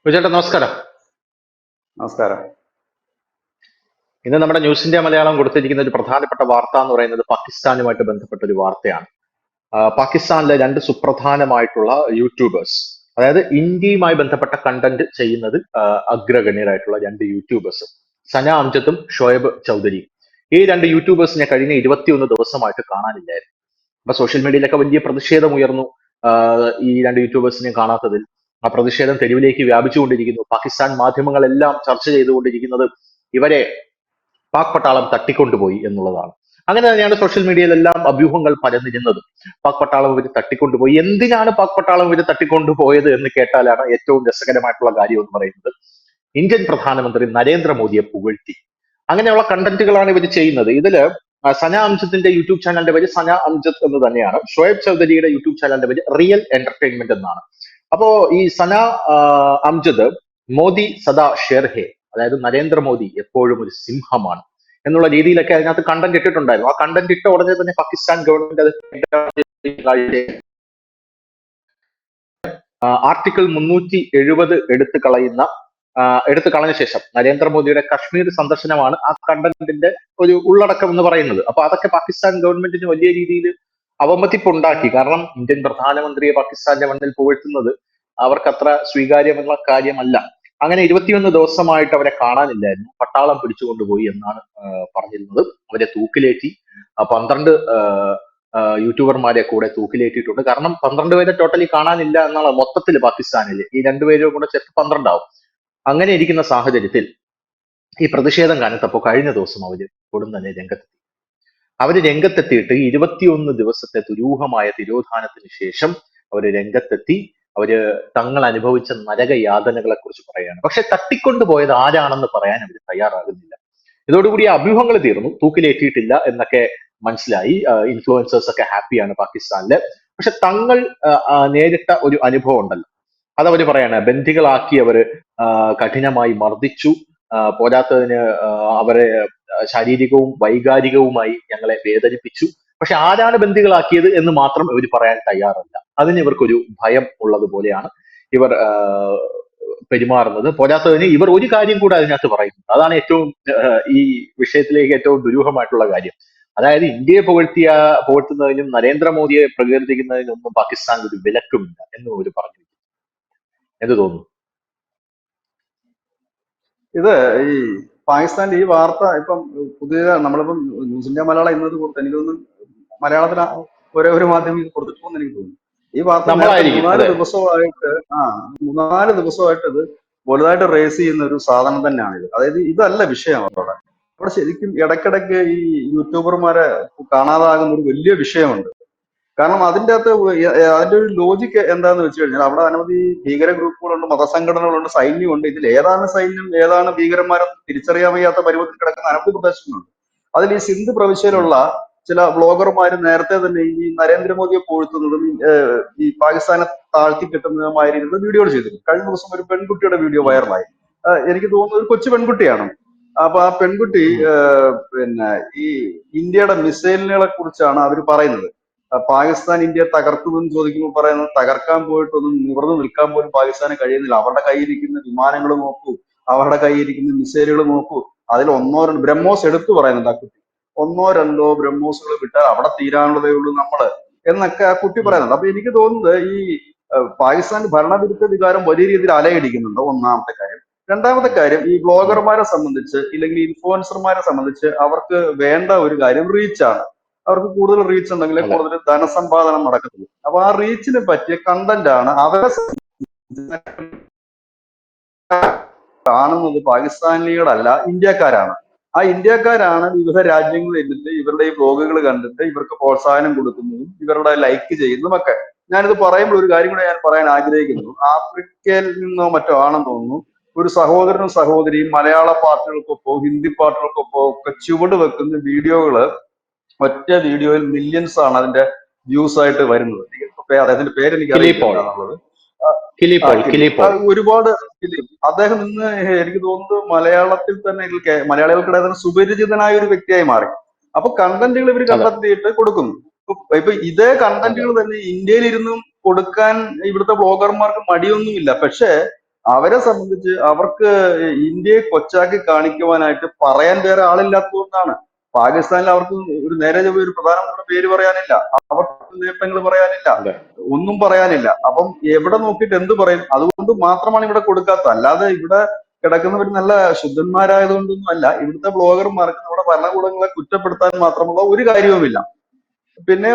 വിജയേട്ടാ നമസ്കാരം. നമസ്കാരം. ഇന്ന് നമ്മുടെ ന്യൂസ് ഇന്ത്യ മലയാളം കൊടുത്തിരിക്കുന്ന ഒരു പ്രധാനപ്പെട്ട വാർത്ത എന്ന് പറയുന്നത് പാകിസ്ഥാനുമായിട്ട് ബന്ധപ്പെട്ട ഒരു വാർത്തയാണ്. പാകിസ്ഥാനിലെ രണ്ട് സുപ്രധാനമായിട്ടുള്ള യൂട്യൂബേഴ്സ്, അതായത് ഇന്ത്യയുമായി ബന്ധപ്പെട്ട കണ്ടന്റ് ചെയ്യുന്നത് അഗ്രഗണ്യരായിട്ടുള്ള രണ്ട് യൂട്യൂബേഴ്സ്, സന അംജദും ഷോയബ് ചൗധരിയും. ഈ രണ്ട് യൂട്യൂബേഴ്സിനെ കഴിഞ്ഞ 21 ദിവസമായിട്ട് കാണാനില്ലായിരുന്നു. അപ്പൊ സോഷ്യൽ മീഡിയയിലൊക്കെ വലിയ പ്രതിഷേധം ഉയർന്നു ഈ രണ്ട് യൂട്യൂബേഴ്സിനെ കാണാത്തതിൽ. ആ പ്രതിഷേധം തെരുവിലേക്ക് വ്യാപിച്ചുകൊണ്ടിരിക്കുന്നു. പാകിസ്ഥാൻ മാധ്യമങ്ങളെല്ലാം ചർച്ച ചെയ്തുകൊണ്ടിരിക്കുന്നത് ഇവരെ പാക് പട്ടാളം തട്ടിക്കൊണ്ടുപോയി എന്നുള്ളതാണ്. അങ്ങനെ തന്നെയാണ് സോഷ്യൽ മീഡിയയിലെല്ലാം അഭ്യൂഹങ്ങൾ പരന്നിരുന്നത്. പാക് പട്ടാളം ഇവർ തട്ടിക്കൊണ്ടുപോയി. എന്തിനാണ് പാക് പട്ടാളം ഇവർ തട്ടിക്കൊണ്ടുപോയത് എന്ന് കേട്ടാലാണ് ഏറ്റവും രസകരമായിട്ടുള്ള കാര്യം എന്ന് പറയുന്നത്, ഇന്ത്യൻ പ്രധാനമന്ത്രി നരേന്ദ്രമോദിയെ പുകഴ്ത്തി. അങ്ങനെയുള്ള കണ്ടന്റുകളാണ് ഇവർ ചെയ്യുന്നത്. ഇതില് സന അംജദിന്റെ യൂട്യൂബ് ചാനലിന്റെ പേര് സന അംജദ് എന്ന് തന്നെയാണ്. ഷോയബ് ചൗധരിയുടെ യൂട്യൂബ് ചാനലിന്റെ പേര് റിയൽ എന്റർടൈൻമെന്റ് എന്നാണ്. അപ്പോ ഈ സന അംജദ് മോദി സദാ ഷേർ ഹേ, അതായത് നരേന്ദ്രമോദി എപ്പോഴും ഒരു സിംഹമാണ് എന്നുള്ള രീതിയിലൊക്കെ അതിനകത്ത് കണ്ടന്റ് ഇട്ടിട്ടുണ്ടായിരുന്നു. ആ കണ്ടന്റ് ഇട്ട ഉടനെ തന്നെ പാകിസ്ഥാൻ ഗവൺമെന്റ് അത് ആർട്ടിക്കിൾ 370 എടുത്തു കളഞ്ഞ ശേഷം നരേന്ദ്രമോദിയുടെ കശ്മീർ സന്ദർശനമാണ് ആ കണ്ടന്റിന്റെ ഒരു ഉള്ളടക്കം എന്ന് പറയുന്നത്. അപ്പൊ അതൊക്കെ പാകിസ്ഥാൻ ഗവൺമെന്റിന് വലിയ രീതിയിൽ അവമതിപ്പുണ്ടാക്കി. കാരണം ഇന്ത്യൻ പ്രധാനമന്ത്രിയെ പാകിസ്ഥാന്റെ മണ്ണിൽ പുകഴ്ത്തുന്നത് അവർക്കത്ര സ്വീകാര്യമുള്ള കാര്യമല്ല. അങ്ങനെ 21 ദിവസമായിട്ട് അവരെ കാണാനില്ലായിരുന്നു. പട്ടാളം പിടിച്ചുകൊണ്ടുപോയി എന്നാണ് പറഞ്ഞിരുന്നത്. അവരെ തൂക്കിലേറ്റി. 12 യൂട്യൂബർമാരെ കൂടെ തൂക്കിലേറ്റിയിട്ടുണ്ട്. കാരണം 12 പേരെ ടോട്ടലി കാണാനില്ല എന്നാണ് മൊത്തത്തിൽ പാകിസ്ഥാനിൽ. ഈ രണ്ടുപേരും കൂടെ ചേർത്ത് 12 ആവും. അങ്ങനെ ഇരിക്കുന്ന സാഹചര്യത്തിൽ ഈ പ്രതിഷേധം കനത്തപ്പോൾ കഴിഞ്ഞ ദിവസം അവര് ഉടൻ തന്നെ രംഗത്തെത്തി. അവര് രംഗത്തെത്തിയിട്ട് 21 ദിവസത്തെ ദുരൂഹമായ തിരോധാനത്തിന് ശേഷം അവര് രംഗത്തെത്തി. അവര് തങ്ങൾ അനുഭവിച്ച നരക യാതനകളെ കുറിച്ച് പറയാണ്. പക്ഷെ തട്ടിക്കൊണ്ടുപോയത് ആരാണെന്ന് പറയാൻ അവർ തയ്യാറാകുന്നില്ല. ഇതോടുകൂടി ആ അഭ്യൂഹങ്ങൾ തീർന്നു. തൂക്കിലേറ്റിയിട്ടില്ല എന്നൊക്കെ മനസ്സിലായി. ഇൻഫ്ലുവൻസേഴ്സ് ഒക്കെ ഹാപ്പിയാണ് പാകിസ്ഥാനില്. പക്ഷെ തങ്ങൾ നേരിട്ട ഒരു അനുഭവം ഉണ്ടല്ലോ, അതവര് പറയാണ്. ബന്ദികളാക്കി അവര് കഠിനമായി മർദ്ദിച്ചു. പോരാത്തതിന് അവരെ ശാരീരികവും വൈകാരികവുമായി ഞങ്ങളെ വേദനിപ്പിച്ചു. പക്ഷെ ആരാണ് ബന്ദികളാക്കിയത് എന്ന് മാത്രം ഇവർ പറയാൻ തയ്യാറല്ല. അതിന് ഇവർക്കൊരു ഭയം ഉള്ളതുപോലെയാണ് ഇവർ പെരുമാറുന്നത്. പോരാത്തതിന് ഇവർ ഒരു കാര്യം കൂടെ അതിനകത്ത് പറയുന്നു. അതാണ് ഏറ്റവും ഈ വിഷയത്തിലേക്ക് ഏറ്റവും ദുരൂഹമായിട്ടുള്ള കാര്യം. അതായത് ഇന്ത്യയെ പുകഴ്ത്തുന്നതിനും നരേന്ദ്രമോദിയെ പ്രകീർത്തിക്കുന്നതിനും ഒന്നും പാകിസ്ഥാനിൽ ഒരു വിലക്കുമില്ല എന്നും അവർ പറഞ്ഞു. എന്ത് തോന്നുന്നു? ഇത് ഈ പാകിസ്ഥാന്റെ ഈ വാർത്ത ഇപ്പം പുതിയ നമ്മളിപ്പം ന്യൂസ് ഇന്ത്യ മലയാളം ഇന്നത് കൊടുത്ത് എനിക്ക് തോന്നുന്നു മലയാളത്തിൽ ഒരേ ഒരു മാധ്യമം ഇത് കൊടുത്തിട്ടുണ്ടെന്ന് എനിക്ക് തോന്നുന്നു. ഈ വാർത്ത നേരത്തെ മൂന്നാല് ദിവസമായിട്ട് ഇത് വലുതായിട്ട് റേസ് ചെയ്യുന്ന ഒരു സാധനം തന്നെയാണ് ഇത്. അതായത് ഇതല്ല വിഷയം അവിടെ. അവിടെ ശരിക്കും ഇടയ്ക്കിടയ്ക്ക് ഈ യൂട്യൂബർമാരെ കാണാതാകുന്ന ഒരു വലിയ വിഷയമുണ്ട്. കാരണം അതിൻ്റെ അകത്ത് അതിന്റെ ഒരു ലോജിക്ക് എന്താന്ന് വെച്ച് കഴിഞ്ഞാൽ അവിടെ അനവധി ഭീകര ഗ്രൂപ്പുകളുണ്ട്, മതസംഘടനകളുണ്ട്, സൈന്യമുണ്ട്. ഇതിൽ ഏതാണ് സൈന്യം ഏതാണ് ഭീകരന്മാരെന്ന് തിരിച്ചറിയാൻ വയ്യാത്ത പരുവത്തിൽ കിടക്കുന്ന അനവധി പ്രദേശങ്ങളുണ്ട്. അതിൽ ഈ സിന്ധ് പ്രവിശ്യയിലുള്ള ചില ബ്ലോഗർമാർ നേരത്തെ തന്നെ ഈ നരേന്ദ്രമോദിയെ പുകഴ്ത്തുന്നതും ഈ പാകിസ്ഥാനെ താഴ്ത്തി കിട്ടുന്നതുമായ രീതിയിൽ വീഡിയോകൾ ചെയ്തിരുന്നു. കഴിഞ്ഞ ദിവസം ഒരു പെൺകുട്ടിയുടെ വീഡിയോ വൈറലായി. എനിക്ക് തോന്നുന്നത് ഒരു കൊച്ചു പെൺകുട്ടിയാണ്. അപ്പൊ ആ പെൺകുട്ടി പിന്നെ ഈ ഇന്ത്യയുടെ മിസൈലുകളെ കുറിച്ചാണ് അവർ പറയുന്നത്. പാകിസ്ഥാൻ ഇന്ത്യയെ തകർക്കുമെന്ന് ചോദിക്കുമ്പോൾ പറയുന്നത് തകർക്കാൻ പോയിട്ടൊന്നും നിവർന്നു നിൽക്കാൻ പോലും പാകിസ്ഥാന് കഴിയുന്നില്ല. അവരുടെ കയ്യിലിരിക്കുന്ന വിമാനങ്ങൾ നോക്കൂ, അവരുടെ കയ്യിലിരിക്കുന്ന മിസൈലുകൾ നോക്കൂ. അതിൽ ഒന്നോ രണ്ടോ ബ്രഹ്മോസ് എടുത്തു പറയുന്നുണ്ട് ആ കുട്ടി. ഒന്നോ രണ്ടോ ബ്രഹ്മോസുകൾ വിട്ടാൽ അവിടെ തീരാനുള്ളതേ ഉള്ളൂ നമ്മള് എന്നൊക്കെ ആ കുട്ടി പറയുന്നുണ്ട്. അപ്പൊ എനിക്ക് തോന്നുന്നത് ഈ പാകിസ്ഥാൻ ഭരണവിരുദ്ധ വികാരം വലിയ രീതിയിൽ അലയടിക്കുന്നുണ്ട്, ഒന്നാമത്തെ കാര്യം. രണ്ടാമത്തെ കാര്യം, ഈ ബ്ലോഗർമാരെ സംബന്ധിച്ച് ഇല്ലെങ്കിൽ ഇൻഫ്ലുവൻസർമാരെ സംബന്ധിച്ച് അവർക്ക് വേണ്ട ഒരു കാര്യം റീച്ചാണ്. അവർക്ക് കൂടുതൽ റീച്ച് ഉണ്ടെങ്കിൽ കൂടുതൽ ധനസമ്പാദനം നടക്കത്തുള്ളൂ. അപ്പൊ ആ റീച്ചിന് പറ്റിയ കണ്ടന്റ് ആണ് അവരെ കാണുന്നത്. പാകിസ്ഥാനികളല്ല, ഇന്ത്യക്കാരാണ്. ആ ഇന്ത്യക്കാരാണ് വിവിധ രാജ്യങ്ങളിൽ ഇരുന്നിട്ട് ഇവരുടെ ഈ ബ്ലോഗുകൾ കണ്ടിട്ട് ഇവർക്ക് പ്രോത്സാഹനം കൊടുക്കുന്നതും ഇവരുടെ ലൈക്ക് ചെയ്യുന്നതും ഒക്കെ. ഞാനിത് പറയുമ്പോൾ ഒരു കാര്യം കൂടെ ഞാൻ പറയാൻ ആഗ്രഹിക്കുന്നു. ആഫ്രിക്കയിൽ നിന്നോ മറ്റോ ആണെന്ന് തോന്നുന്നു, ഒരു സഹോദരനും സഹോദരിയും മലയാള പാർട്ടികൾക്കൊപ്പോ ഹിന്ദി പാർട്ടികൾക്കൊപ്പോ ഒക്കെ ചുവട് വെക്കുന്ന വീഡിയോകള് ഒറ്റ വീഡിയോയിൽ മില്യൺസ് ആണ് അതിന്റെ വ്യൂസ് ആയിട്ട് വരുന്നത്. അദ്ദേഹത്തിന്റെ പേര് എനിക്ക് അറിയില്ല. ഒരുപാട് അദ്ദേഹം ഇന്ന് എനിക്ക് തോന്നുന്നത് മലയാളത്തിൽ തന്നെ മലയാളികൾക്കിടെ തന്നെ സുപരിചിതനായ ഒരു വ്യക്തിയായി മാറി. അപ്പൊ കണ്ടന്റുകൾ ഇവർ കണ്ടെത്തിയിട്ട് കൊടുക്കുന്നു. ഇപ്പൊ ഇതേ കണ്ടന്റുകൾ തന്നെ ഇന്ത്യയിൽ ഇരുന്നും കൊടുക്കാൻ ഇവിടുത്തെ ബ്ലോഗർമാർക്ക് മടിയൊന്നുമില്ല. പക്ഷെ അവരെ സംബന്ധിച്ച് അവർക്ക് ഇന്ത്യയെ കൊച്ചാക്കി കാണിക്കുവാനായിട്ട് പറയാൻ വേറെ ആളില്ലാത്തതുകൊണ്ടാണ്. പാകിസ്ഥാനിൽ അവർക്ക് ഒരു നേരെ ചൊവ്വേ ഒരു പ്രധാനമന്ത്രിയുടെ പേര് പറയാനില്ല, അവർക്ക് നേട്ടങ്ങൾ പറയാനില്ല, അതെ. ഒന്നും പറയാനില്ല. അപ്പം എവിടെ നോക്കിയിട്ട് എന്ത് പറയും? അതുകൊണ്ട് മാത്രമാണ് ഇവിടെ കൊടുക്കാത്തത്. അല്ലാതെ ഇവിടെ കിടക്കുന്നവർ നല്ല ശുദ്ധന്മാരായതുകൊണ്ടൊന്നും അല്ല. ഇവിടുത്തെ ബ്ലോഗർമാർക്ക് നമ്മുടെ ഭരണകൂടങ്ങളെ കുറ്റപ്പെടുത്താൻ മാത്രമുള്ള ഒരു കാര്യവുമില്ല. പിന്നെ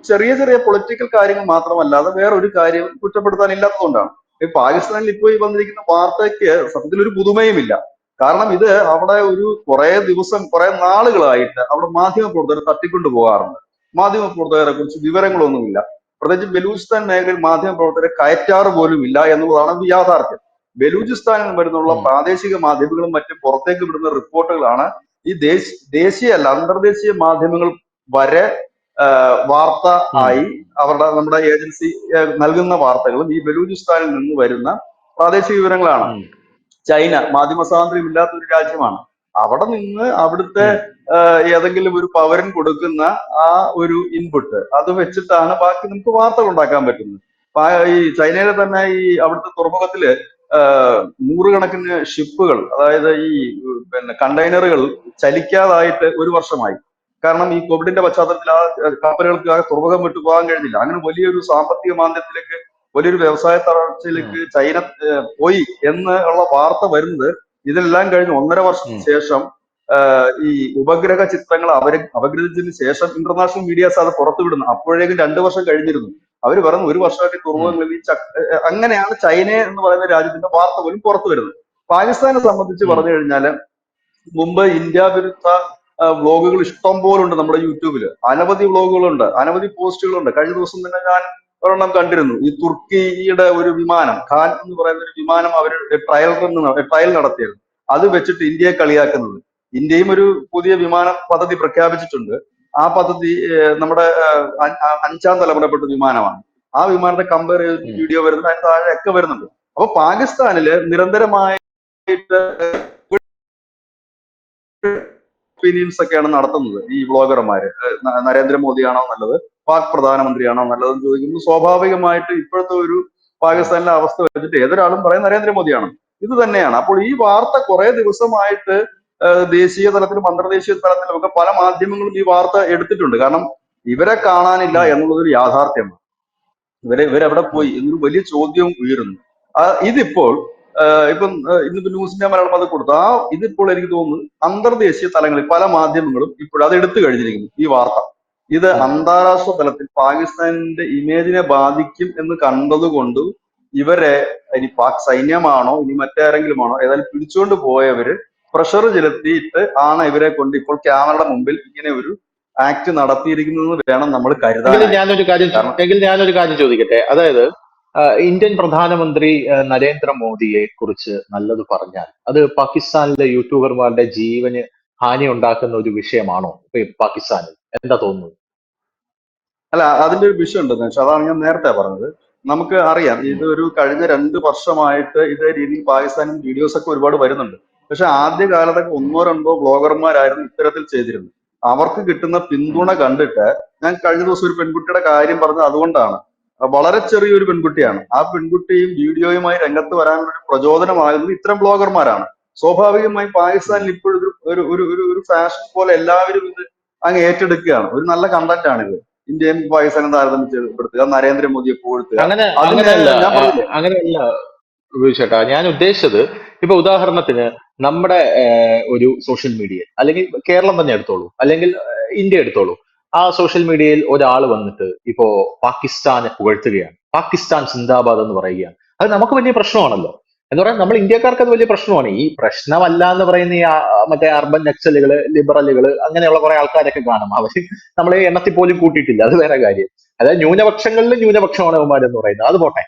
ചെറിയ ചെറിയ പൊളിറ്റിക്കൽ കാര്യങ്ങൾ മാത്രമല്ലാതെ വേറെ ഒരു കാര്യം കുറ്റപ്പെടുത്താൻ ഇല്ലാത്തതുകൊണ്ടാണ്. ഈ പാകിസ്ഥാനിൽ ഇപ്പോൾ ഈ വന്നിരിക്കുന്ന വാർത്തയ്ക്ക് സത്യത്തിൽ ഒരു പുതുമയുമില്ല. കാരണം ഇത് അവിടെ ഒരു കുറെ ദിവസം കുറെ നാളുകളായിട്ട് അവിടെ മാധ്യമ പ്രവർത്തകരെ തട്ടിക്കൊണ്ടു പോകാറുണ്ട്. മാധ്യമ പ്രവർത്തകരെ കുറിച്ച് വിവരങ്ങളൊന്നുമില്ല. പ്രത്യേകിച്ച് ബലൂചിസ്ഥാൻ മേഖലയിൽ മാധ്യമ പ്രവർത്തകരെ കയറ്റാറ് പോലും ഇല്ല എന്നുള്ളതാണ് യാഥാർത്ഥ്യം. ബലൂചിസ്ഥാനിൽ വരുന്നുള്ള പ്രാദേശിക മാധ്യമങ്ങളും മറ്റും പുറത്തേക്ക് വിടുന്ന റിപ്പോർട്ടുകളാണ് ഈ ദേശീയ അല്ല അന്തർദേശീയ മാധ്യമങ്ങൾ വരെ വാർത്ത ആയി നമ്മുടെ ഏജൻസി നൽകുന്ന വാർത്തകളും ഈ ബലൂചിസ്ഥാനിൽ നിന്ന് വരുന്ന പ്രാദേശിക വിവരങ്ങളാണ്. ചൈന മാധ്യമ സ്വാതന്ത്ര്യം ഇല്ലാത്ത ഒരു രാജ്യമാണ്. അവിടെ നിന്ന് അവിടുത്തെ ഏതെങ്കിലും ഒരു പൗരൻ കൊടുക്കുന്ന ആ ഒരു ഇൻപുട്ട് അത് വെച്ചിട്ടാണ് ബാക്കി നമുക്ക് വാർത്തകൾ ഉണ്ടാക്കാൻ പറ്റുന്നത്. ഈ ചൈനയിലെ തന്നെ ഈ അവിടുത്തെ തുറമുഖത്തില് നൂറുകണക്കിന് ഷിപ്പുകൾ, അതായത് ഈ കണ്ടെയ്നറുകൾ ചലിക്കാതായിട്ട് ഒരു വർഷമായി. കാരണം ഈ കോവിഡിന്റെ പശ്ചാത്തലത്തിൽ ആ കപ്പലുകൾക്ക് ആ തുറമുഖം വിട്ടു പോകാൻ കഴിഞ്ഞില്ല. അങ്ങനെ വലിയൊരു സാമ്പത്തിക മാന്ദ്യത്തിലേക്ക്, വലിയൊരു വ്യവസായ തളർച്ചയിലേക്ക് ചൈന പോയി എന്ന് ഉള്ള വാർത്ത വരുന്നത് ഇതെല്ലാം കഴിഞ്ഞ് 1.5 വർഷത്തിന് ശേഷം ഈ ഉപഗ്രഹ ചിത്രങ്ങൾ അപഗ്രഥിച്ചതിന് ശേഷം ഇന്റർനാഷണൽ മീഡിയാസ് അത് പുറത്തുവിടുന്നു. അപ്പോഴേക്കും 2 വർഷം കഴിഞ്ഞിരുന്നു. അവർ പറഞ്ഞു 1 വർഷമായിട്ട് തുറമുഖങ്ങളിൽ അങ്ങനെയാണ് ചൈന എന്ന് പറയുന്ന രാജ്യത്തിന്റെ വാർത്ത പോലും പുറത്തു വരുന്നത്. പാകിസ്ഥാനെ സംബന്ധിച്ച് പറഞ്ഞു കഴിഞ്ഞാൽ മുമ്പ് ഇന്ത്യ വിരുദ്ധ വ്ളോഗുകൾ ഇഷ്ടം പോലെ ഉണ്ട് നമ്മുടെ യൂട്യൂബിൽ. അനവധി വ്ളോഗുകളുണ്ട്, അനവധി പോസ്റ്റുകളുണ്ട്. കഴിഞ്ഞ ദിവസം തന്നെ ഞാൻ ഒരെണ്ണം കണ്ടിരുന്നു. ഈ തുർക്കിയുടെ ഒരു വിമാനം, ഖാൻ എന്ന് പറയുന്ന ഒരു വിമാനം അവർ ട്രയൽ നടത്തിയത്, അത് വെച്ചിട്ട് ഇന്ത്യയെ കളിയാക്കുന്നത്. ഇന്ത്യയും ഒരു പുതിയ വിമാന പദ്ധതി പ്രഖ്യാപിച്ചിട്ടുണ്ട്. ആ പദ്ധതി നമ്മുടെ 5ാം തലമുറപ്പെട്ട വിമാനമാണ്. ആ വിമാനത്തെ കമ്പയർ ചെയ്ത് വീഡിയോ വരുന്നുണ്ട്, അതിന് താഴെ ഒക്കെ വരുന്നുണ്ട്. അപ്പൊ പാകിസ്ഥാനില് നിരന്തരമായിട്ട് ഒപ്പീനിയൻസ് ഒക്കെയാണ് നടത്തുന്നത് ഈ വ്ളോഗർമാര്. നരേന്ദ്രമോദിയാണോ നല്ലത്, പാക് പ്രധാനമന്ത്രിയാണോ നല്ലതെന്ന് ചോദിക്കുന്നത് സ്വാഭാവികമായിട്ട് ഇപ്പോഴത്തെ ഒരു പാകിസ്ഥാനിലെ അവസ്ഥ വെച്ചിട്ട് ഏതൊരാളും പറയും നരേന്ദ്രമോദിയാണ്. ഇത് തന്നെയാണ്. അപ്പോൾ ഈ വാർത്ത കുറെ ദിവസമായിട്ട് ദേശീയ തലത്തിലും അന്തർദേശീയ തലത്തിലും ഒക്കെ പല മാധ്യമങ്ങളും ഈ വാർത്ത എടുത്തിട്ടുണ്ട്. കാരണം ഇവരെ കാണാനില്ല എന്നുള്ളതൊരു യാഥാർത്ഥ്യമാണ്. ഇവരെവിടെ പോയി എന്നൊരു വലിയ ചോദ്യവും ഉയരുന്നു. ഇതിപ്പോൾ ഇപ്പം ഇന്നിപ്പോ ന്യൂസിന്റെ മലയാളം അത് കൊടുത്തു. ഇതിപ്പോൾ എനിക്ക് തോന്നുന്നു അന്തർദേശീയ തലങ്ങളിൽ പല മാധ്യമങ്ങളും ഇപ്പോൾ അത് എടുത്തു കഴിഞ്ഞിരിക്കുന്നു ഈ വാർത്ത. ഇത് അന്താരാഷ്ട്ര തലത്തിൽ പാകിസ്ഥാനിന്റെ ഇമേജിനെ ബാധിക്കും എന്ന് കണ്ടതുകൊണ്ട് ഇവരെ ഇനി പാക് സൈന്യമാണോ ഇനി മറ്റാരെങ്കിലും ആണോ ഏതായാലും പിടിച്ചുകൊണ്ട് പോയവര് പ്രഷർ ചെലുത്തിയിട്ട് ആണ് ഇവരെ കൊണ്ട് ഇപ്പോൾ ക്യാമറയുടെ മുമ്പിൽ ഇങ്ങനെ ഒരു ആക്ട് നടത്തിയിരിക്കുന്നത് വേണം നമ്മൾ കരുതാൻ. ഞാനൊരു കാര്യം ചോദിക്കട്ടെ. അതായത് ഇന്ത്യൻ പ്രധാനമന്ത്രി നരേന്ദ്രമോദിയെ കുറിച്ച് നല്ലത് പറഞ്ഞാൽ അത് പാകിസ്ഥാനിലെ യൂട്യൂബർമാരുടെ ജീവന് ഹാനി ഉണ്ടാക്കുന്ന ഒരു വിഷയമാണോ പാകിസ്ഥാനിൽ? എന്താ തോന്നുന്നത്? അല്ല, അതിന്റെ ഒരു വിഷയം ഉണ്ടെന്ന് വെച്ചാൽ അതാണ് ഞാൻ നേരത്തെ പറഞ്ഞത്. നമുക്ക് അറിയാം ഇത് ഒരു കഴിഞ്ഞ 2 വർഷമായിട്ട് ഇതേ രീതിയിൽ പാകിസ്ഥാനിൽ വീഡിയോസ് ഒക്കെ ഒരുപാട് വരുന്നുണ്ട്. പക്ഷെ ആദ്യ കാലത്തൊക്കെ 1-2 ബ്ലോഗർമാരായിരുന്നു ഇത്തരത്തിൽ ചെയ്തിരുന്നത്. അവർക്ക് കിട്ടുന്ന പിന്തുണ കണ്ടിട്ട്, ഞാൻ കഴിഞ്ഞ ദിവസം ഒരു പെൺകുട്ടിയുടെ കാര്യം പറഞ്ഞത് അതുകൊണ്ടാണ്. വളരെ ചെറിയൊരു പെൺകുട്ടിയാണ്. ആ പെൺകുട്ടിയും വീഡിയോയുമായി രംഗത്ത് വരാനുള്ള ഒരു പ്രചോദനമാകുന്നത് ഇത്തരം ബ്ലോഗർമാരാണ്. സ്വാഭാവികമായും പാകിസ്ഥാനിൽ ഇപ്പോഴൊരു ഒരു ഫാഷൻ പോലെ എല്ലാവരും ഇത് അങ്ങ് ഏറ്റെടുക്കുകയാണ്. ഒരു നല്ല കണ്ടന്റ് ആണ് ഇത്. ഇന്ത്യയും പാകിസ്ഥാനും താരതമ്യം ചെയ്യപ്പെടുത്തുക, നരേന്ദ്രമോദിയെ പുകഴ്ത്തുക. അങ്ങനെയല്ല ചേട്ടാ, ഞാൻ ഉദ്ദേശിച്ചത് ഇപ്പൊ ഉദാഹരണത്തിന് നമ്മുടെ ഒരു സോഷ്യൽ മീഡിയ, അല്ലെങ്കിൽ കേരളം തന്നെ എടുത്തോളൂ, അല്ലെങ്കിൽ ഇന്ത്യ എടുത്തോളൂ. ആ സോഷ്യൽ മീഡിയയിൽ ഒരാൾ വന്നിട്ട് ഇപ്പോ പാകിസ്ഥാനെ പുകഴ്ത്തുകയാണ്, പാകിസ്ഥാൻ സിന്ദാബാദ് എന്ന് പറയുകയാണ്. അത് നമുക്ക് വലിയ പ്രശ്നമാണല്ലോ. എന്ന് പറയാൻ നമ്മൾ ഇന്ത്യക്കാർക്ക് അത് വലിയ പ്രശ്നമാണ്. ഈ പ്രശ്നമല്ല എന്ന് പറയുന്ന ഈ മറ്റേ അർബൻ നക്സലുകള്, ലിബറലുകള്, അങ്ങനെയുള്ള കുറെ ആൾക്കാരൊക്കെ കാണും. അവര് നമ്മളെ എണ്ണത്തിൽ പോലും കൂട്ടിയിട്ടില്ല, അത് വേറെ കാര്യം. അതായത് ന്യൂനപക്ഷങ്ങളിൽ ന്യൂനപക്ഷമാണ് അവന്മാരെന്ന് പറയുന്നത്. അത് പോട്ടെ.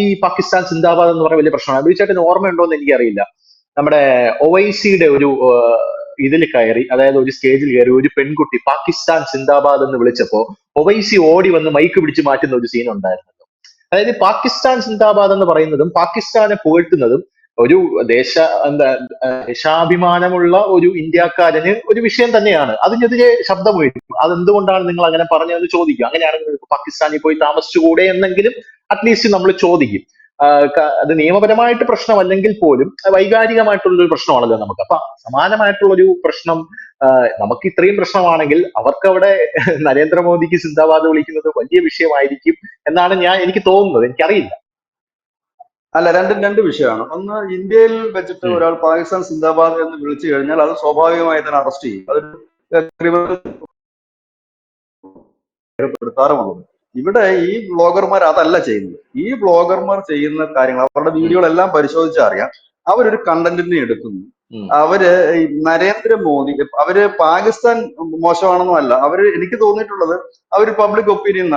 ഈ പാകിസ്ഥാൻ സിന്ദാബാദ് എന്ന് പറയുന്ന വലിയ പ്രശ്നമാണ്. ബിജുചേട്ടന് ഓർമ്മയുണ്ടോ എന്ന് എനിക്കറിയില്ല. നമ്മുടെ ഒവൈസിയുടെ ഒരു ഇതിൽ കയറി, അതായത് ഒരു സ്റ്റേജിൽ കയറി ഒരു പെൺകുട്ടി പാകിസ്ഥാൻ സിന്ദാബാദ് എന്ന് വിളിച്ചപ്പോ ഒവൈസി ഓടി വന്ന് മൈക്ക് പിടിച്ച് മാറ്റുന്ന ഒരു സീൻ ഉണ്ടായിരുന്നല്ലോ. അതായത് പാകിസ്ഥാൻ സിന്ദാബാദ് എന്ന് പറയുന്നതും പാകിസ്ഥാനെ പുകഴ്ത്തുന്നതും ഒരു ദേശാഭിമാനമുള്ള ഒരു ഇന്ത്യക്കാരന് ഒരു വിഷയം തന്നെയാണ്. അതിനെതിരെ ശബ്ദമുയരും. അതെന്തുകൊണ്ടാണ് നിങ്ങൾ അങ്ങനെ പറഞ്ഞതെന്ന് ചോദിക്കും. അങ്ങനെയാണെങ്കിൽ പാകിസ്ഥാനിൽ പോയി താമസിച്ചുകൂടെ എന്നെങ്കിലും അറ്റ്ലീസ്റ്റ് നമ്മൾ ചോദിക്കും. അത് നിയമപരമായിട്ട് പ്രശ്നമല്ലെങ്കിൽ പോലും വൈകാരികമായിട്ടുള്ളൊരു പ്രശ്നമാണല്ലോ നമുക്ക്. അപ്പൊ സമാനമായിട്ടുള്ളൊരു പ്രശ്നം നമുക്ക് ഇത്രയും പ്രശ്നമാണെങ്കിൽ അവർക്കവിടെ നരേന്ദ്രമോദിക്ക് സിന്ദാബാദ് വിളിക്കുന്നത് വലിയ വിഷയമായിരിക്കും എന്നാണ് എനിക്ക് തോന്നുന്നത്. എനിക്കറിയില്ല. അല്ല, രണ്ടും രണ്ട് വിഷയമാണ്. ഒന്ന്, ഇന്ത്യയിൽ വെച്ചിട്ട് ഒരാൾ പാകിസ്ഥാൻ സിന്ദാബാദ് എന്ന് വിളിച്ചു കഴിഞ്ഞാൽ അത് സ്വാഭാവികമായി തന്നെ അറസ്റ്റ് ചെയ്യും. അതൊരു ക്രിമിനൽ പെടുത്താറുമുള്ളത്. ഇവിടെ ഈ ബ്ലോഗർമാർ അതല്ല ചെയ്യുന്നത്. ഈ ബ്ലോഗർമാർ ചെയ്യുന്ന കാര്യങ്ങൾ, അവരുടെ വീഡിയോകളെല്ലാം പരിശോധിച്ചാൽ അറിയാം. അവരൊരു കണ്ടന്റിനെ എടുക്കുന്നു. അവര് ഈ നരേന്ദ്രമോദി, അവര് പാകിസ്ഥാൻ മോശമാണെന്നും അല്ല, എനിക്ക് തോന്നിയിട്ടുള്ളത് അവർ പബ്ലിക് ഒപ്പീനിയൻ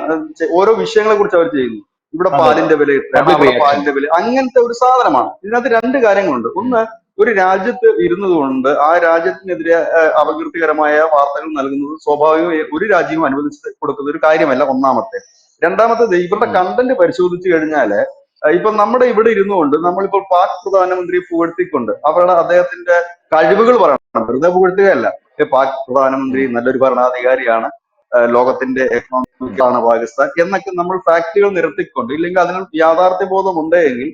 ഓരോ വിഷയങ്ങളെ കുറിച്ച് അവർ ചെയ്യുന്നു. ഇവിടെ പാലിന്റെ വില ഇത്രയാണ്, അവിടെ പാലിന്റെ വില, അങ്ങനത്തെ ഒരു സാധനമാണ്. ഇതിനകത്ത് രണ്ട് കാര്യങ്ങളുണ്ട്. ഒന്ന്, ഒരു രാജ്യത്ത് ഇരുന്നത് കൊണ്ട് ആ രാജ്യത്തിനെതിരെ അപകീർത്തികരമായ വാർത്തകൾ നൽകുന്നത് സ്വാഭാവികമായി ഒരു രാജ്യവും അനുവദിച്ച് കൊടുക്കുന്ന ഒരു കാര്യമല്ല, ഒന്നാമത്തെ. രണ്ടാമത്തേത്, ഇവരുടെ കണ്ടന്റ് പരിശോധിച്ചു കഴിഞ്ഞാല് ഇപ്പൊ നമ്മുടെ ഇവിടെ ഇരുന്നുകൊണ്ട് നമ്മളിപ്പോൾ പാക് പ്രധാനമന്ത്രിയെ പുകഴ്ത്തിക്കൊണ്ട് അദ്ദേഹത്തിന്റെ കഴിവുകൾ പറയണം, വെറുതെ പുകഴ്ത്തുകയല്ല. പാക് പ്രധാനമന്ത്രി നല്ലൊരു ഭരണാധികാരിയാണ്, ലോകത്തിന്റെ എക്കണോമിക്കാണ് പാകിസ്ഥാൻ എന്നൊക്കെ നമ്മൾ ഫാക്ടുകൾ നിരത്തിക്കൊണ്ട്, ഇല്ലെങ്കിൽ അതിന് യാഥാർത്ഥ്യബോധം ഉണ്ടെങ്കിൽ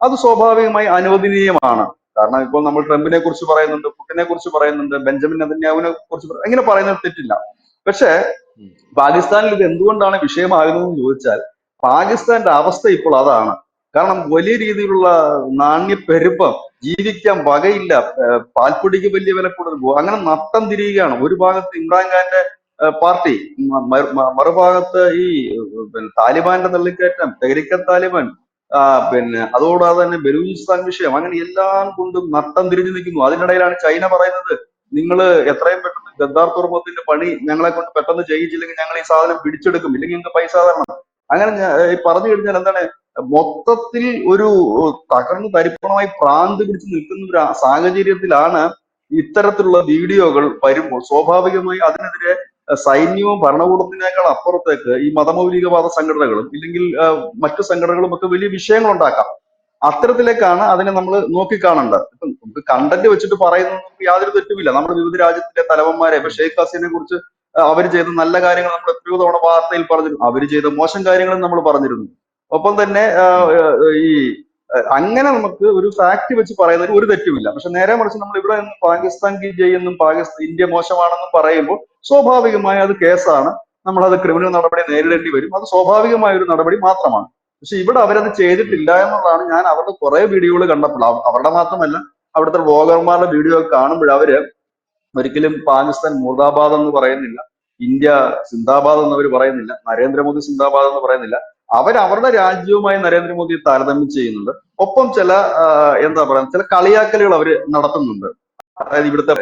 അത് സ്വാഭാവികമായി അനുവദനീയമാണ്. കാരണം ഇപ്പോൾ നമ്മൾ ട്രംപിനെ കുറിച്ച് പറയുന്നുണ്ട്, പുടിനെ കുറിച്ച് പറയുന്നുണ്ട്, ബെഞ്ചമിൻ നെതന്യാഹുവിനെ കുറിച്ച് ഇങ്ങനെ പറയുന്നത് തെറ്റില്ല. പക്ഷെ പാകിസ്ഥാനിൽ ഇത് എന്തുകൊണ്ടാണ് വിഷയമാകുന്നതെന്ന് ചോദിച്ചാൽ, പാകിസ്ഥാന്റെ അവസ്ഥ ഇപ്പോൾ അതാണ്. കാരണം വലിയ രീതിയിലുള്ള നാണ്യപ്പെരുപ്പം, ജീവിക്കാൻ വകയില്ല, പാൽപ്പൊടിക്ക് വലിയ വില കൂടുതൽ, അങ്ങനെ നട്ടം തിരിയുകയാണ്. ഒരു ഭാഗത്ത് ഇമ്രാൻഖാന്റെ പാർട്ടി, മറുഭാഗത്ത് ഈ താലിബാന്റെ തള്ളിക്കയറ്റം, തെഹ്രിക്ക താലിബാൻ, അതുകൂടാതെ തന്നെ ബലൂചിസ്ഥാൻ വിഷയം, അങ്ങനെ എല്ലാം കൊണ്ടും നട്ടം തിരിഞ്ഞു നിൽക്കുന്നു. അതിനിടയിലാണ് ചൈന പറയുന്നത്, നിങ്ങൾ എത്രയും പെട്ടെന്ന് ഗദ്ദാർ തുറമുഖത്തിന്റെ പണി ഞങ്ങളെ കൊണ്ട് പെട്ടെന്ന് ചെയ്യിച്ചില്ലെങ്കിൽ ഞങ്ങൾ ഈ സാധനം പിടിച്ചെടുക്കും, ഇല്ലെങ്കിൽ നിങ്ങൾക്ക് പൈസ തരണം. അങ്ങനെ പറഞ്ഞു കഴിഞ്ഞാൽ എന്താണ്, മൊത്തത്തിൽ ഒരു തകർന്നു തരിപ്പണമായി ഭ്രാന്ത് പിടിച്ച് നിൽക്കുന്ന ഒരു സാഹചര്യത്തിലാണ് ഇത്തരത്തിലുള്ള വീഡിയോകൾ വരുമ്പോൾ സ്വാഭാവികമായി അതിനെതിരെ സൈന്യവും ഭരണകൂടത്തിനേക്കാൾ അപ്പുറത്തേക്ക് ഈ മതമൗലികവാദ സംഘടനകളും ഇല്ലെങ്കിൽ മറ്റു സംഘടനകളും ഒക്കെ വലിയ വിഷയങ്ങൾ ഉണ്ടാക്കാം. അത്തരത്തിലേക്കാണ് അതിനെ നമ്മൾ നോക്കിക്കാണേണ്ടത്. ഇപ്പം നമുക്ക് കണ്ടന്റ് വെച്ചിട്ട് പറയുന്നത് യാതൊരു തെറ്റുമില്ല. നമ്മൾ വിവിധ രാജ്യത്തിന്റെ തലവന്മാരെ, ഇപ്പൊ ഷെയ്ഖ് ഹസീനെ കുറിച്ച് അവർ ചെയ്ത നല്ല കാര്യങ്ങൾ നമ്മൾ എത്രയോ തവണ വാർത്തയിൽ പറഞ്ഞിരുന്നു, അവർ ചെയ്ത മോശം കാര്യങ്ങളും നമ്മൾ പറഞ്ഞിരുന്നു. ഒപ്പം തന്നെ ഈ അങ്ങനെ നമുക്ക് ഒരു ഫാക്ട് വെച്ച് പറയുന്നതിൽ ഒരു തെറ്റുമില്ല. പക്ഷെ നേരെ മറിച്ച് നമ്മൾ ഇവിടെ നിന്ന് പാകിസ്ഥാൻ കി ജയ് എന്നും ഇന്ത്യ മോശമാണെന്നും പറയുമ്പോൾ സ്വാഭാവികമായി അത് കേസാണ്, നമ്മളത് ക്രിമിനൽ നടപടി നേരിടേണ്ടി വരും. അത് സ്വാഭാവികമായ ഒരു നടപടി മാത്രമാണ്. പക്ഷെ ഇവിടെ അവരത് ചെയ്തിട്ടില്ല എന്നുള്ളതാണ്. ഞാൻ അവരുടെ കുറെ വീഡിയോകൾ കണ്ടപ്പോൾ, അവരുടെ മാത്രമല്ല അവിടുത്തെ വ്ളോഗർമാരുടെ വീഡിയോ കാണുമ്പോൾ അവര് ഒരിക്കലും പാകിസ്ഥാൻ മുർദാബാദ് എന്ന് പറയുന്നില്ല, ഇന്ത്യ സിന്ദാബാദ് എന്ന് അവർ പറയുന്നില്ല, നരേന്ദ്രമോദി സിന്ദാബാദ് എന്ന് പറയുന്നില്ല. അവരുടെ രാജ്യവുമായി നരേന്ദ്രമോദിയെ താരതമ്യം ചെയ്യുന്നുണ്ട്. ഒപ്പം ചില എന്താ പറയുക, ചില കളിയാക്കലുകൾ അവർ നടത്തുന്നുണ്ട്. അതായത് ഇവിടുത്തെ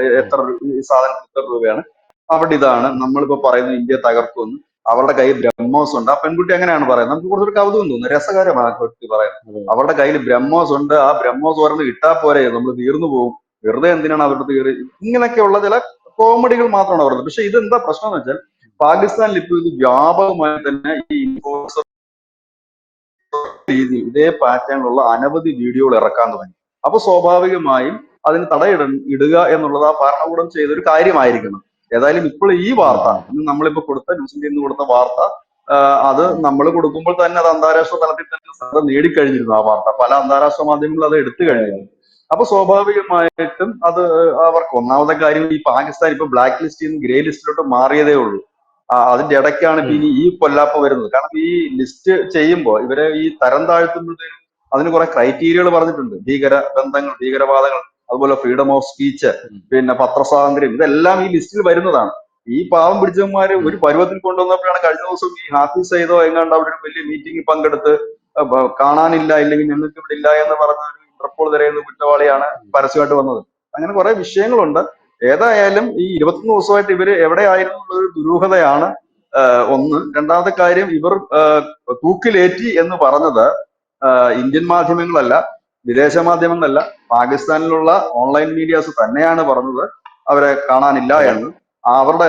ഈ സാധനം എത്ര രൂപയാണ്, അവിടെ ഇതാണ്, നമ്മളിപ്പോ പറയുന്നത് ഇന്ത്യ തകർക്കുമെന്ന്, അവരുടെ കയ്യിൽ ബ്രഹ്മോസ് ഉണ്ട്. ആ പെൺകുട്ടി അങ്ങനെയാണ് പറയുന്നത്. നമുക്ക് കുറച്ചൊരു കൗതുകം തോന്നുന്നു, രസകരമാണ് ആ വ്യക്തി പറയുന്നത്. അവരുടെ കയ്യിൽ ബ്രഹ്മോസ് ഉണ്ട്, ആ ബ്രഹ്മോസ് പറഞ്ഞ് ഇട്ടാ പോരെ, നമ്മൾ തീർന്നു പോകും, വെറുതെ എന്തിനാണ് അവരുടെ തീർ, ഇങ്ങനെയൊക്കെയുള്ള ചില കോമഡികൾ മാത്രമാണ് പറയുന്നത്. പക്ഷെ ഇതെന്താ പ്രശ്നം എന്ന് വെച്ചാൽ, പാകിസ്ഥാനിൽ ഇപ്പോൾ ഇത് വ്യാപകമായി തന്നെ ഈ രീതിയിൽ ഇതേ പാറ്റേണിലുള്ള അനവധി വീഡിയോകൾ ഇറക്കാൻ തുടങ്ങി. അപ്പൊ സ്വാഭാവികമായും അതിന് ഇടുക എന്നുള്ളത് ആ ഭരണകൂടം ചെയ്തൊരു കാര്യമായിരിക്കണം. ഏതായാലും ഇപ്പോൾ ഈ വാർത്ത, ഇന്ന് നമ്മളിപ്പോ ന്യൂസ് ഇന്ത്യയിൽ നിന്ന് കൊടുത്ത വാർത്ത, അത് നമ്മൾ കൊടുക്കുമ്പോൾ തന്നെ അത് അന്താരാഷ്ട്ര തലത്തിൽ തന്നെ ശ്രദ്ധ നേടിക്കഴിഞ്ഞിരുന്നു. ആ വാർത്ത പല അന്താരാഷ്ട്ര മാധ്യമങ്ങളും അത് എടുത്തു കഴിഞ്ഞിരുന്നു. അപ്പൊ സ്വാഭാവികമായിട്ടും അത് അവർക്ക് ഒന്നാമത്തെ കാര്യം, ഈ പാകിസ്ഥാൻ ഇപ്പൊ ബ്ലാക്ക് ലിസ്റ്റിൽ നിന്ന് ഗ്രേ ലിസ്റ്റിലോട്ട് മാറിയതേ ഉള്ളൂ. അതിന്റെ ഇടയ്ക്കാണ് ഇനി ഈ കൊല്ലാപ്പ വരുന്നത്. കാരണം ഈ ലിസ്റ്റ് ചെയ്യുമ്പോൾ ഇവരെ ഈ തരം താഴ്ത്തുമ്പോഴത്തേക്കും അതിന് കുറെ ക്രൈറ്റീരിയകൾ പറഞ്ഞിട്ടുണ്ട്. ഭീകര ബന്ധങ്ങൾ, ഭീകരവാദങ്ങൾ, അതുപോലെ ഫ്രീഡം ഓഫ് സ്പീച്ച്, പിന്നെ പത്രസ്വാതന്ത്ര്യം, ഇതെല്ലാം ഈ ലിസ്റ്റിൽ വരുന്നതാണ്. ഈ പാവം പിടിച്ചവന്മാര് ഒരു പരുവത്തിൽ കൊണ്ടുവന്നപ്പോഴാണ് കഴിഞ്ഞ ദിവസം ഈ ഹാഫിസ് സയ്യിദോ എങ്ങാണ്ട് അവിടെ ഒരു വലിയ മീറ്റിംഗിൽ പങ്കെടുത്ത് കാണാനില്ല, ഇല്ലെങ്കിൽ ഞങ്ങൾക്ക് ഇവിടെ ഇല്ല എന്ന് പറഞ്ഞ ഒരു ഇന്റർപോൾ തിരയുന്ന കുറ്റവാളിയാണ് പരസ്യമായിട്ട് വന്നത്. അങ്ങനെ കുറെ വിഷയങ്ങളുണ്ട്. ഏതായാലും ഈ 21 ദിവസമായിട്ട് ഇവര് എവിടെയായിരുന്നു ഒരു ദുരൂഹതയാണ് ഒന്ന്. രണ്ടാമത്തെ കാര്യം, ഇവർ തൂക്കിലേറ്റി എന്ന് പറഞ്ഞത് ഇന്ത്യൻ മാധ്യമങ്ങളല്ല, വിദേശ മാധ്യമങ്ങളല്ല, പാകിസ്ഥാനിലുള്ള ഓൺലൈൻ മീഡിയാസ് തന്നെയാണ് പറഞ്ഞത് അവരെ കാണാനില്ല എന്ന്. അവരുടെ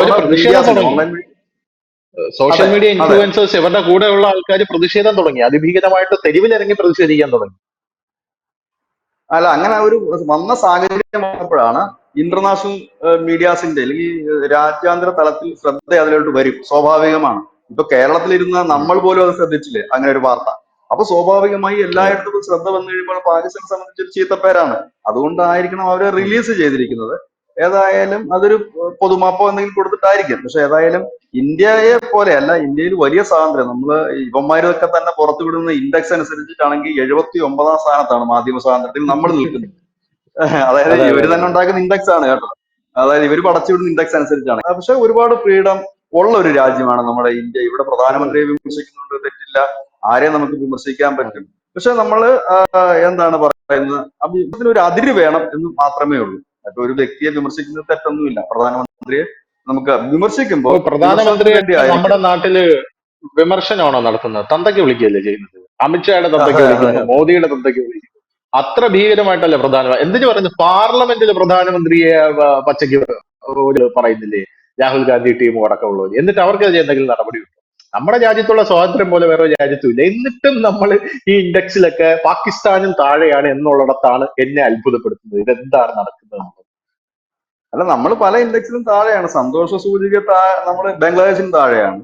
ഓൺലൈൻ സോഷ്യൽ മീഡിയ ഇൻഫ്ലുവൻസേഴ്സ്, ഇവരുടെ കൂടെയുള്ള ആൾക്കാർ പ്രതിഷേധം തുടങ്ങി, അതിഭീകരമായിട്ട് തെരുവിലിറങ്ങി പ്രതിഷേധിക്കാൻ തുടങ്ങി. അല്ല, അങ്ങനെ ഒരു വന്ന സാഹചര്യം വന്നപ്പോഴാണ് ഇന്റർനാഷണൽ മീഡിയാസിന്റെ അല്ലെങ്കിൽ രാജ്യാന്തര തലത്തിൽ ശ്രദ്ധ അതിലോട്ട് വരും, സ്വാഭാവികമാണ്. ഇപ്പൊ കേരളത്തിലിരുന്ന നമ്മൾ പോലും അത് ശ്രദ്ധിച്ചില്ലേ അങ്ങനെ ഒരു വാർത്ത. അപ്പൊ സ്വാഭാവികമായി എല്ലായിടത്തും ശ്രദ്ധ വന്നു കഴിയുമ്പോൾ പാകിസ്ഥാനെ സംബന്ധിച്ച് ഒരു ചീത്തപ്പേരാണ്. അതുകൊണ്ടായിരിക്കണം അവരെ റിലീസ് ചെയ്തിരിക്കുന്നത്. ഏതായാലും അതൊരു പൊതുമാപ്പോ എന്തെങ്കിലും കൊടുത്തിട്ടായിരിക്കും. പക്ഷെ ഏതായാലും ഇന്ത്യയെ പോലെ അല്ല, ഇന്ത്യയിൽ വലിയ സ്വാതന്ത്ര്യം. നമ്മള് ഇവന്മാരൊക്കെ തന്നെ പുറത്തുവിടുന്ന ഇൻഡെക്സ് അനുസരിച്ചിട്ടാണെങ്കിൽ 79ാം സ്ഥാനത്താണ് മാധ്യമ സ്വാതന്ത്ര്യത്തിൽ നമ്മൾ നിൽക്കുന്നത്. അതായത് അതെ അതെ ഇവര് അതെ തന്നെ ഉണ്ടാക്കുന്ന ഇൻഡെക്സ് ആണ് കേട്ടോ. അതായത് ഇവര് പടച്ചുവിടുന്ന ഇൻഡെക്സ് അനുസരിച്ചാണ്. പക്ഷെ ഒരുപാട് ഫ്രീഡം ഉള്ള ഒരു രാജ്യമാണ് നമ്മുടെ ഇന്ത്യ. ഇവിടെ അതെ. പ്രധാനമന്ത്രിയെ വിമർശിക്കുന്നുണ്ട്, തെറ്റില്ല. ആരെയും നമുക്ക് വിമർശിക്കാൻ ഉം. പറ്റും. പക്ഷെ നമ്മള് എന്താണ് പറയുന്നത്, അപ്പൊ ഇതിനൊരു അതിര് വേണം എന്ന് മാത്രമേ ഉള്ളൂ. അപ്പൊ ഒരു വ്യക്തിയെ വിമർശിക്കുന്നത് തെറ്റൊന്നുമില്ല. പ്രധാനമന്ത്രിയെ നമുക്ക് വിമർശിക്കുമ്പോൾ ഓ, വിമർശനത്തിന് പ്രധാനമന്ത്രി വേണ്ടി ആയിരിക്കും. നമ്മുടെ നാട്ടില് വിമർശനമാണോ നടത്തുന്നത്? തന്തയ്ക്ക് വിളിക്കുകയല്ലേ ചെയ്യുന്നത്? അമിത്ഷായുടെ തന്തയ്ക്ക് അതെ അതെ വിളിക്കുന്നു, മോദിയുടെ തന്തയ്ക്ക് വിളിക്കുന്നു. അത്ര ഭീകരമായിട്ടല്ലേ പ്രധാനമന്ത്രി? എന്തിനു പറയുന്നു? പാർലമെന്റിൽ പ്രധാനമന്ത്രിയെ പച്ചയ്ക്ക് ഒരു പറയുന്നില്ലേ രാഹുൽ ഗാന്ധി ടീമും അടക്കമുള്ളവർ? എന്നിട്ട് അവർക്കെതിരെ എന്തെങ്കിലും നടപടിയുണ്ടോ? നമ്മുടെ രാജ്യത്തുള്ള സ്വാതന്ത്ര്യം പോലെ വേറെ രാജ്യത്തും ഇല്ല. എന്നിട്ടും നമ്മൾ ഈ ഇൻഡെക്സിലൊക്കെ പാകിസ്ഥാനും താഴെയാണ് എന്നുള്ളിടത്താണ് എന്നെ അത്ഭുതപ്പെടുത്തുന്നത്. ഇതെന്താണ് നടക്കുന്നത്? അല്ല, നമ്മൾ പല ഇൻഡെക്സിലും താഴെയാണ്. സന്തോഷ സൂചിക നമ്മൾ ബംഗ്ലാദേശിനും താഴെയാണ്.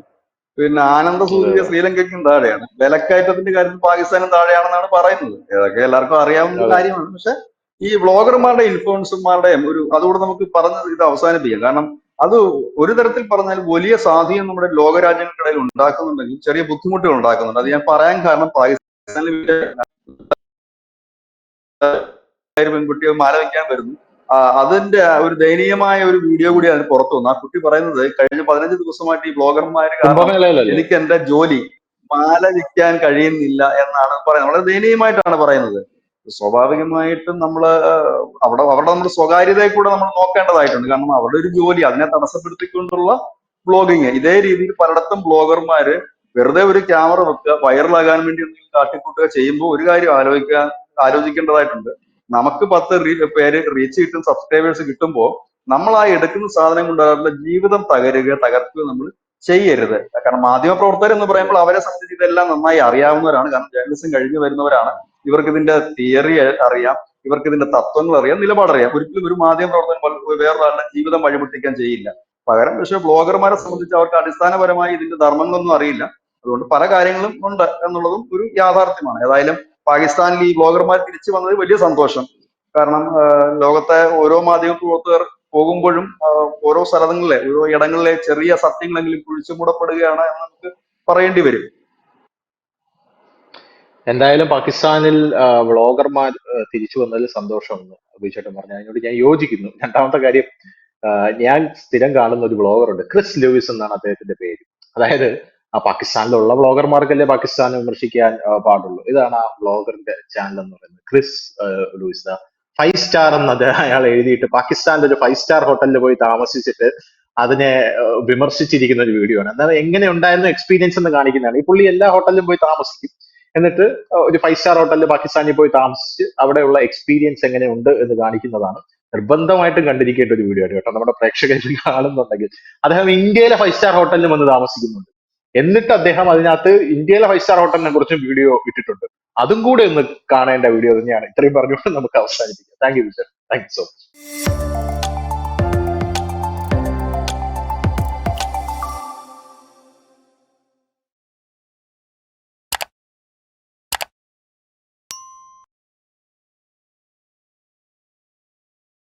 പിന്നെ ആനന്ദ അതെ സൂചിക ശ്രീലങ്കയ്ക്കും താഴെയാണ്. വിലക്കയറ്റത്തിന്റെ കാര്യത്തിൽ പാകിസ്ഥാനും താഴെയാണെന്നാണ് പറയുന്നത്. ഇതൊക്കെ എല്ലാവർക്കും അറിയാവുന്ന ഒരു അതെ. കാര്യമാണ്. പക്ഷെ ഈ വ്ളോഗർമാരുടെ ഇൻഫ്ലുവൻസർമാരുടെയും അതുകൂടെ നമുക്ക് പറഞ്ഞ് ഇത് അവസാനിപ്പിക്കാം. കാരണം അത് ഒരു തരത്തിൽ പറഞ്ഞാൽ വലിയ സ്വാധീനം നമ്മുടെ ലോകരാജ്യങ്ങൾക്കിടയിൽ ഉണ്ടാക്കുന്നുണ്ടെങ്കിൽ ചെറിയ ബുദ്ധിമുട്ടുകൾ ഉണ്ടാക്കുന്നുണ്ട്. അത് ഞാൻ പറയാൻ കാരണം, പാകിസ്ഥാനിൽ പെൺകുട്ടിയെ മാല വയ്ക്കാൻ വരുന്നു. അതിന്റെ ഒരു ദയനീയമായ ഒരു വീഡിയോ കൂടി അതിന് പുറത്തു വന്നു. ആ കുട്ടി പറയുന്നത്, കഴിഞ്ഞ 15 ദിവസമായിട്ട് ഈ ബ്ലോഗർമാര് കാരണം കുംഭമേളയിലല്ലേ? എനിക്ക് എന്റെ ജോലി മാല വിൽക്കാൻ കഴിയുന്നില്ല എന്നാണ് പറയുന്നത്. വളരെ ദയനീയമായിട്ടാണ് പറയുന്നത്. സ്വാഭാവികമായിട്ടും നമ്മള് അവിടെ നമ്മുടെ സ്വകാര്യതയെ കൂടെ നമ്മൾ നോക്കേണ്ടതായിട്ടുണ്ട്. കാരണം അവിടെ ഒരു ജോലി, അതിനെ തടസ്സപ്പെടുത്തിക്കൊണ്ടുള്ള ബ്ലോഗിങ്. ഇതേ രീതിയിൽ പലയിടത്തും ബ്ലോഗർമാര് വെറുതെ ഒരു ക്യാമറ വെക്കുക, വൈറലാകാൻ വേണ്ടി എന്തെങ്കിലും കാട്ടിക്കൂട്ടുക ചെയ്യുമ്പോൾ ഒരു കാര്യം ആലോചിക്കേണ്ടതായിട്ടുണ്ട്. നമുക്ക് 10 പേര് റീച്ച് കിട്ടും, സബ്സ്ക്രൈബേഴ്സ് കിട്ടുമ്പോൾ നമ്മൾ ആ എടുക്കുന്ന സാധനം കൊണ്ട് അവരുടെ ജീവിതം തകർക്കുക നമ്മൾ ചെയ്യരുത്. കാരണം മാധ്യമപ്രവർത്തകർ എന്ന് പറയുമ്പോൾ അവരെ സംബന്ധിച്ച് ഇതെല്ലാം നന്നായി അറിയാവുന്നവരാണ്. കാരണം ജേർണലിസം കഴിഞ്ഞു വരുന്നവരാണ്. ഇവർക്ക് ഇതിന്റെ തിയറി അറിയാം, ഇവർക്ക് ഇതിന്റെ തത്വങ്ങൾ അറിയാം, നിലപാടറിയാം. ഒരിക്കലും ഒരു മാധ്യമപ്രവർത്തകൻ വേറൊരാളുടെ ജീവിതം വഴിമുട്ടിക്കാൻ ചെയ്യില്ല. പകരം പക്ഷെ ബ്ലോഗർമാരെ സംബന്ധിച്ച് അവർക്ക് അടിസ്ഥാനപരമായി ഇതിന്റെ ധർമ്മങ്ങളൊന്നും അറിയില്ല. അതുകൊണ്ട് പല കാര്യങ്ങളും ഉണ്ട് എന്നുള്ളതും ഒരു യാഥാർത്ഥ്യമാണ്. ഏതായാലും പാകിസ്ഥാനിൽ ഈ ബ്ലോഗർമാർ തിരിച്ചു വന്നത് വലിയ സന്തോഷം. കാരണം ലോകത്തെ ഓരോ മാധ്യമ പ്രവർത്തകർ പോകുമ്പോഴും ഓരോ സ്ഥലങ്ങളിലെ ഓരോ ഇടങ്ങളിലെ ചെറിയ സത്യങ്ങളെങ്കിലും കുഴിച്ചുമൂടപ്പെടുകയാണ് എന്ന് നമുക്ക് പറയേണ്ടി വരും. എന്തായാലും പാകിസ്ഥാനിൽ വ്ളോഗർമാർ തിരിച്ചു വന്നതിൽ സന്തോഷമെന്ന് അഭിചേട്ടൻ പറഞ്ഞു. അതിനോട് ഞാൻ യോജിക്കുന്നു. രണ്ടാമത്തെ കാര്യം, ഞാൻ സ്ഥിരം കാണുന്ന ഒരു വ്ളോഗർ ഉണ്ട്, ക്രിസ് ലൂയിസ് എന്നാണ് അദ്ദേഹത്തിന്റെ പേര്. അതായത് ആ പാകിസ്ഥാനിലുള്ള വ്ളോഗർമാർക്കല്ലേ പാകിസ്ഥാനെ വിമർശിക്കാൻ പാടുള്ളൂ. ഇതാണ് ആ വ്ളോഗറിന്റെ ചാനൽ എന്ന് പറയുന്നത്, ക്രിസ് ലൂയിസ്. 5 സ്റ്റാർ എന്നത് അയാൾ എഴുതിയിട്ട് പാകിസ്ഥാനിലെ ഒരു 5 സ്റ്റാർ ഹോട്ടലിൽ പോയി താമസിച്ചിട്ട് അതിനെ വിമർശിച്ചിരിക്കുന്ന ഒരു വീഡിയോ ആണ്. എന്നാൽ എങ്ങനെ ഉണ്ടായിരുന്ന എക്സ്പീരിയൻസ് എന്ന് കാണിക്കുന്നതാണ്. ഈ പുള്ളി എല്ലാ ഹോട്ടലിലും പോയി താമസിക്കും, എന്നിട്ട് ഒരു 5 സ്റ്റാർ ഹോട്ടലിൽ പാകിസ്ഥാനിൽ പോയി താമസിച്ച് അവിടെയുള്ള എക്സ്പീരിയൻസ് എങ്ങനെയുണ്ട് എന്ന് കാണിക്കുന്നതാണ്. നിർബന്ധമായിട്ടും കണ്ടിരിക്കേണ്ട ഒരു വീഡിയോ ആണ് കേട്ടോ, നമ്മുടെ പ്രേക്ഷകർ കാണുന്നുണ്ടെങ്കിൽ. അദ്ദേഹം ഇന്ത്യയിലെ 5 സ്റ്റാർ ഹോട്ടലിൽ വന്ന് താമസിക്കുന്നുണ്ട്. എന്നിട്ട് അദ്ദേഹം അതിനകത്ത് ഇന്ത്യയിലെ 5 സ്റ്റാർ ഹോട്ടലിനെ കുറിച്ചും വീഡിയോ ഇട്ടിട്ടുണ്ട്. അതും കൂടെ ഒന്ന് കാണേണ്ട വീഡിയോ തന്നെയാണ്. ഇത്രയും പറഞ്ഞുകൊണ്ട് നമുക്ക് അവസാനിപ്പിക്കാം. Thank you sir, thank you so much.